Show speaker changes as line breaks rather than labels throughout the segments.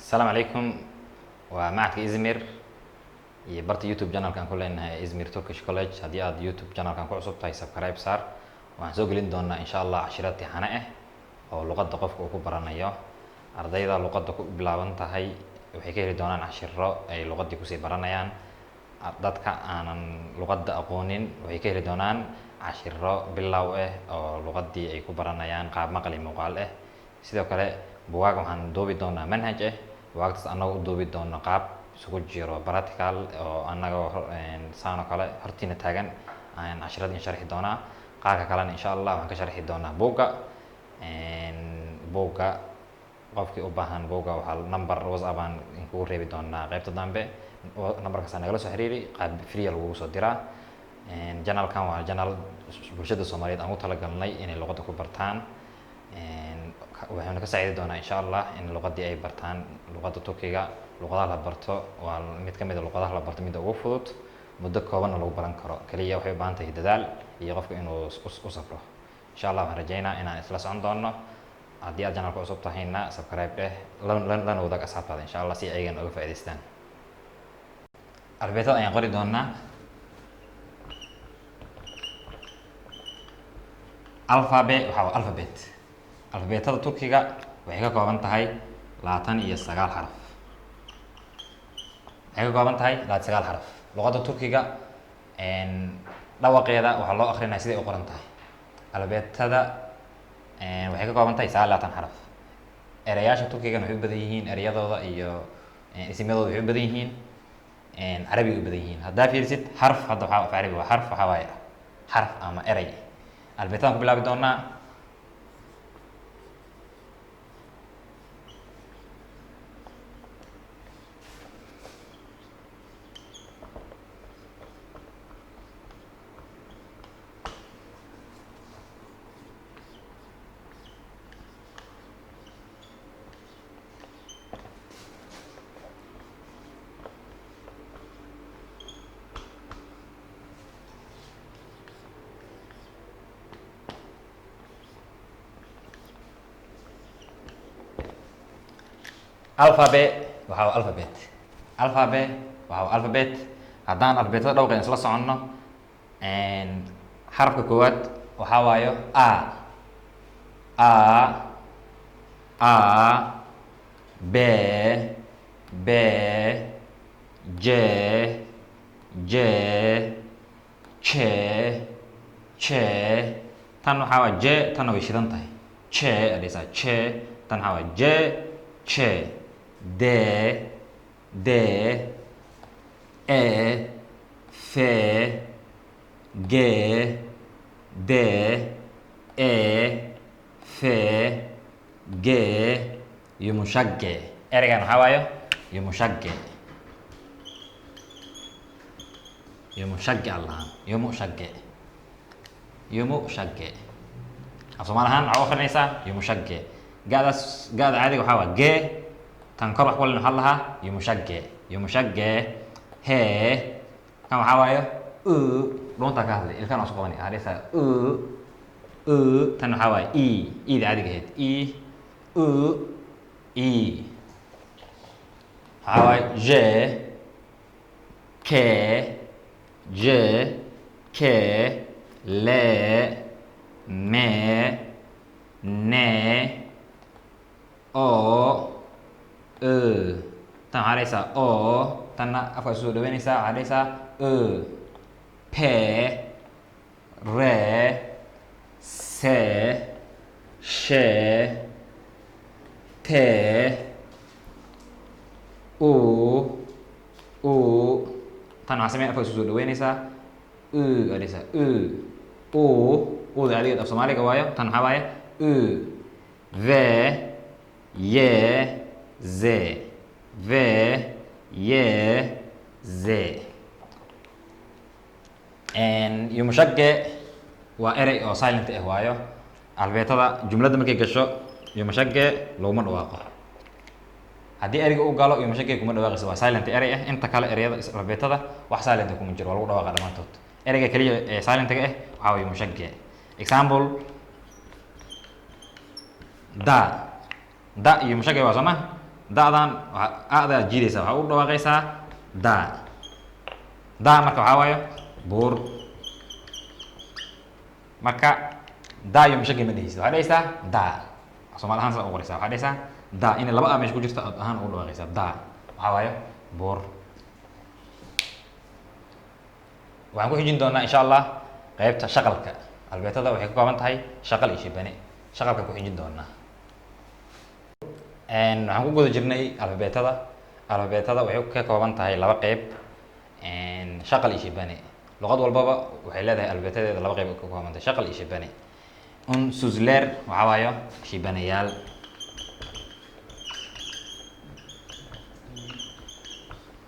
السلام عليكم ومعك إزمير برت يوتيوب channel كان كلنا إزمير تركيش كوليج هدي آد يوتيوب channel كان كعصب تاي سبسكرايب صار وهنسوق لين دونا إن شاء الله عشرات حناء أو لغة دقف كوكو برانيا أرضيدا لغة دقف بلاون تهاي وحكي دونا عشرة أي لغة دي كوسي برانيان dadka aanan luqadda aqoonin waxay ka heli doonaan cashiro bilow oo luqadii ay ku baranayaan qaab maqal iyo muuqaal sidoo kale buugaag waxaan duubi doonaa manhaj buugaagtaas annaga u duubi doono qaab isugu jiro practical oo annaga saan oo kale hortiina taagan aan cashiradii sharxi doonaa qaarka kalena insha Allah waxaan ka sharxi doonaa buugga qofkii u baahan buugga waxaa number WhatsApp aan kugu reebi doonaa qaybta dambe numberkaas nagala soo xiriiri qaab free lagu soo diraa channelkan waa channel bulshada Soomaaliyeed aan u talagalnay inay luqadda ku bartaan waxaan ka saaciidi doonaa insha Allah in luqadii ay bartaan luqadda Turkiga luqadaha la barto waa mid ka mid ah luqadaha la barto mid ugu fudud muddo kooban lagu baran karo kaliya waxay u baahan tahay dadaal iyo qofka inuu u safro insha Allah waxaan rajaynaa inaan isla socon doono haddii aad channelka cusub tahayna subscribe lana wadaag asxaabtaada insha Allah si aygan uga faa'iidaystaan albeetada ayaan qori doonaa alfabeetada Turkiga waxay ka kooban tahay 29 xaraf xaraf luqadda Turkiga dhawaqeeda waxaa loo akhrinayaa sidii u qoran tahay albeetada waxay ka kooban tahay 29 xaraf erayaasha Turkiga waxay u badan yihiin erayadooda iyo ismiyadooda waxay u badan yihiin عربي وبديهين هذا في رسالة حرف هذا في عربي وحرف حوايا حرف أما إري البيتان كلها بدونا alphabet haddaan albeetada dhowqeen isla soconno xarafka koowaad waxaa waayo a b j ch tan waxaa waa j tan way shidan tahay tan waxaa waa j ch D E F G D E F G يمشج ereygan waxaa waayo يمشج allahan يمشج af Soomaali ahaan waxaa u akhrinaysaa يمشج gaada caadiga waxaa waa g tan kor wax walna waxaa lahaa يمشج he kan waxaa waayo dhuunta ka hadlay ilkaan aan soo qabanay hadhaysaa tan waxaa waayo da caadiga ahayd waxaa waayo j le me ne o tan waxaa dhahaysaa o tanna afka soo dhaweynaysaa waxaa dhahaysaa p re se she te u tan waxaa samey afka soo dhaweynaysaa waxaa dhahaysaa da adigeed af Soomaaliga waayo tan waxaa waaye ve ye ze يمشج waa erey oo silent waayo albeetada jumladda markay gasho يمشج looma dhawaaqo haddii ereyga uu galo يمشج kuma dhawaaqayso waa silent erey inta kale ereyada albeetada wax silent kuma jiro waa lagu dhawaaqa dhamaantood ereyga kaliya ee silent waxaa waaye يمشج example da iyo mushagay waa soo ma da'dan a'da jiidaysa waxaa u dhawaaqaysaa da. Da marka waxaa waayo buur. marka da iyo mashaki ma dhehaysid waxaa dhehaysaa da. Soomaali ahaan saa u qoraysaa waxaa dhehaysaa da in laba a meesha ku jirta ahaan ugu dhawaaqaysaa da waxaa waayo buur. waxaan ku xijin doonaa insha allah qaybta shaqalka. albeetada waxay ka kooban tahay shaqal iyo shibane. shaqalka ku xijin doonaa. waxaan ku guda jirnay albeetada. albeetada waxay ka kooban tahay laba qayb, shaqal iyo shibane. luqad walbaba waxay leedahay albeetadeeda laba qayb ka kooban tahay shaqal iyo shibane. un suzler waxaa waayo shibanayaal.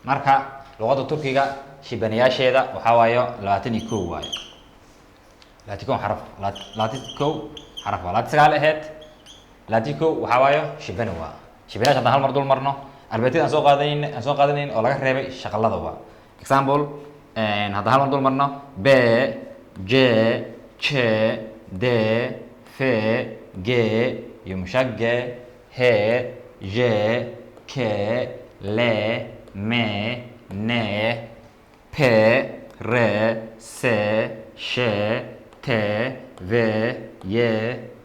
marka luqadda turkiga shibanayaasheeda waxaa waayo 21 waayo. 21 xaraf. 21 xaraf waa 29 aheyd. 21 waxaa waayo shibane waa. shibanayaasha haddaan hal mar dul marno albeetada aan soo qaadanayn oo laga reebay shaqalada waa. example haddaan hal mar dul marno b j ch d f g yumshage he je ke le me ne pe re se she te ve ye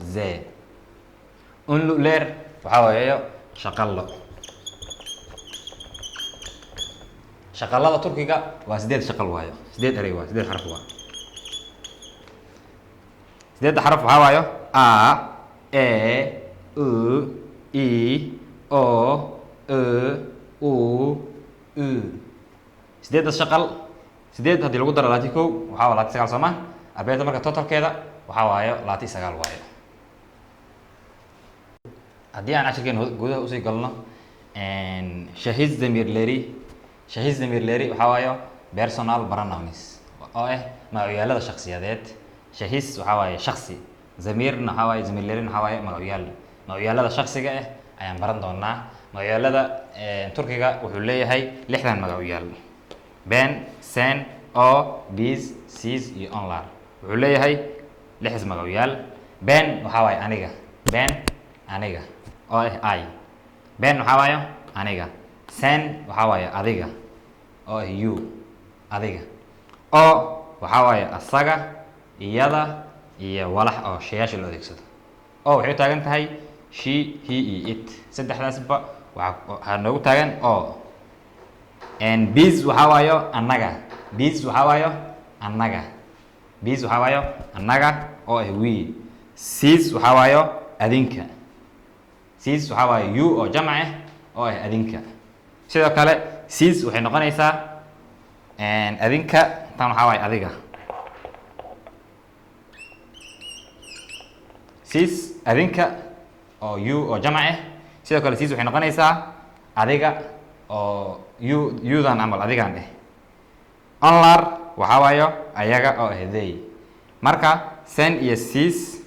ze. unluler waxaa waayo shaqallo. shaqalada turkiga waa 8 shaqal waayo. 8 erey waa 8 xaraf waa. 8 xaraf waxaa waayo a e u i o u u. 8 shaqal 8 haddii lagu daro 21 waxaa waa 29 soo ma. albeeta marka totalkeeda waxaa waayo 29 waayo. haddii aan cashirkeena gudaha usii galno shahiz damirleri. shahiz damirleri waxaa waayo personal pronouns oo ah magacyaalada shakhsiyadeed. shahiz waxaa waaye shakhsi. zamirna waxaa waaye zamirlerin waxaa waaye magacyaal. magacyaalada shakhsiga ah ayaan baran doonaa. magacyaalada turkiga wuxuu leeyahay 6 magacyaal. ben sen o biz sis iyo onlar. wuxuu leeyahay 6 magacyaal. ben waxaa waaye aniga. ben aniga oo ah I. ben waxaa waayo aniga. sen waxaa waaye adiga oo ah you adiga. o waxaa waaye asaga iyada iyo walax oo shayaasha loo adeegsado. o waxay u taagan tahay she he iyo it. saddexdaasba waxaa noogu taagan o. biz waxaa waayo annaga. biz waxaa waayo annaga. biz waxaa waayo annaga oo ah we. sis waxaa waayo adinka. sis waxaa waaye you oo jamc ah oo ah adinka. sidoo kale sis waxay noqonaysaa adinka. tan waxaa waaye adiga. sis adinka oo you oo jamc ah. sidoo kale sis waxay noqonaysaa adiga oo you-dan camal adigan eh. onlar waxaa waayo ayaga oo ah they. marka sen iyo sis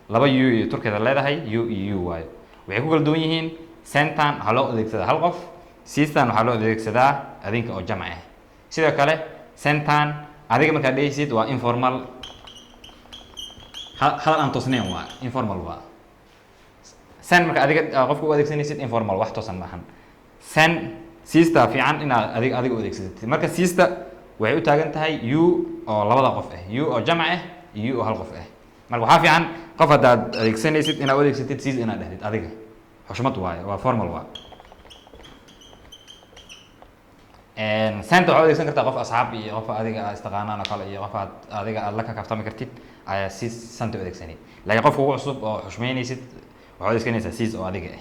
laba u iyo turkeeda leedahay u iyo u waayo. waxay ku kala duwan yihiin. sentan waxaa loo adeegsadaa hal qof. sistan waxaa loo adeegsadaa adinka oo jamc ah. sidoo kale sentan adiga markaad dhehaysid waa informal. hadal aan toosnayn waa informal waa. sen marka adiga qofka u adeegsanaysid informal wax toosan maahan. sen sista fiican inaad adiga u adeegsatid. marka sista waxay u taagan tahay u oo labada qof ah. u oo jamc ah iyo u oo hal qof ah. marka waxaa fiican qof haddaad adeegsanaysid inaad u adeegsatid sis inaad dhahdid adiga. xushmad waaye waa formal waa. senta waxaad adeegsan kartaa qof asxaab iyo qof adiga aad istaqaanaan oo kale iyo qof adiga aad la kakaftami kartid ayaa sis senta u adeegsanay. laakiin qofka ugu cusub oo xushmeynaysid waxaad adeegsanaysaa sis oo adiga ah.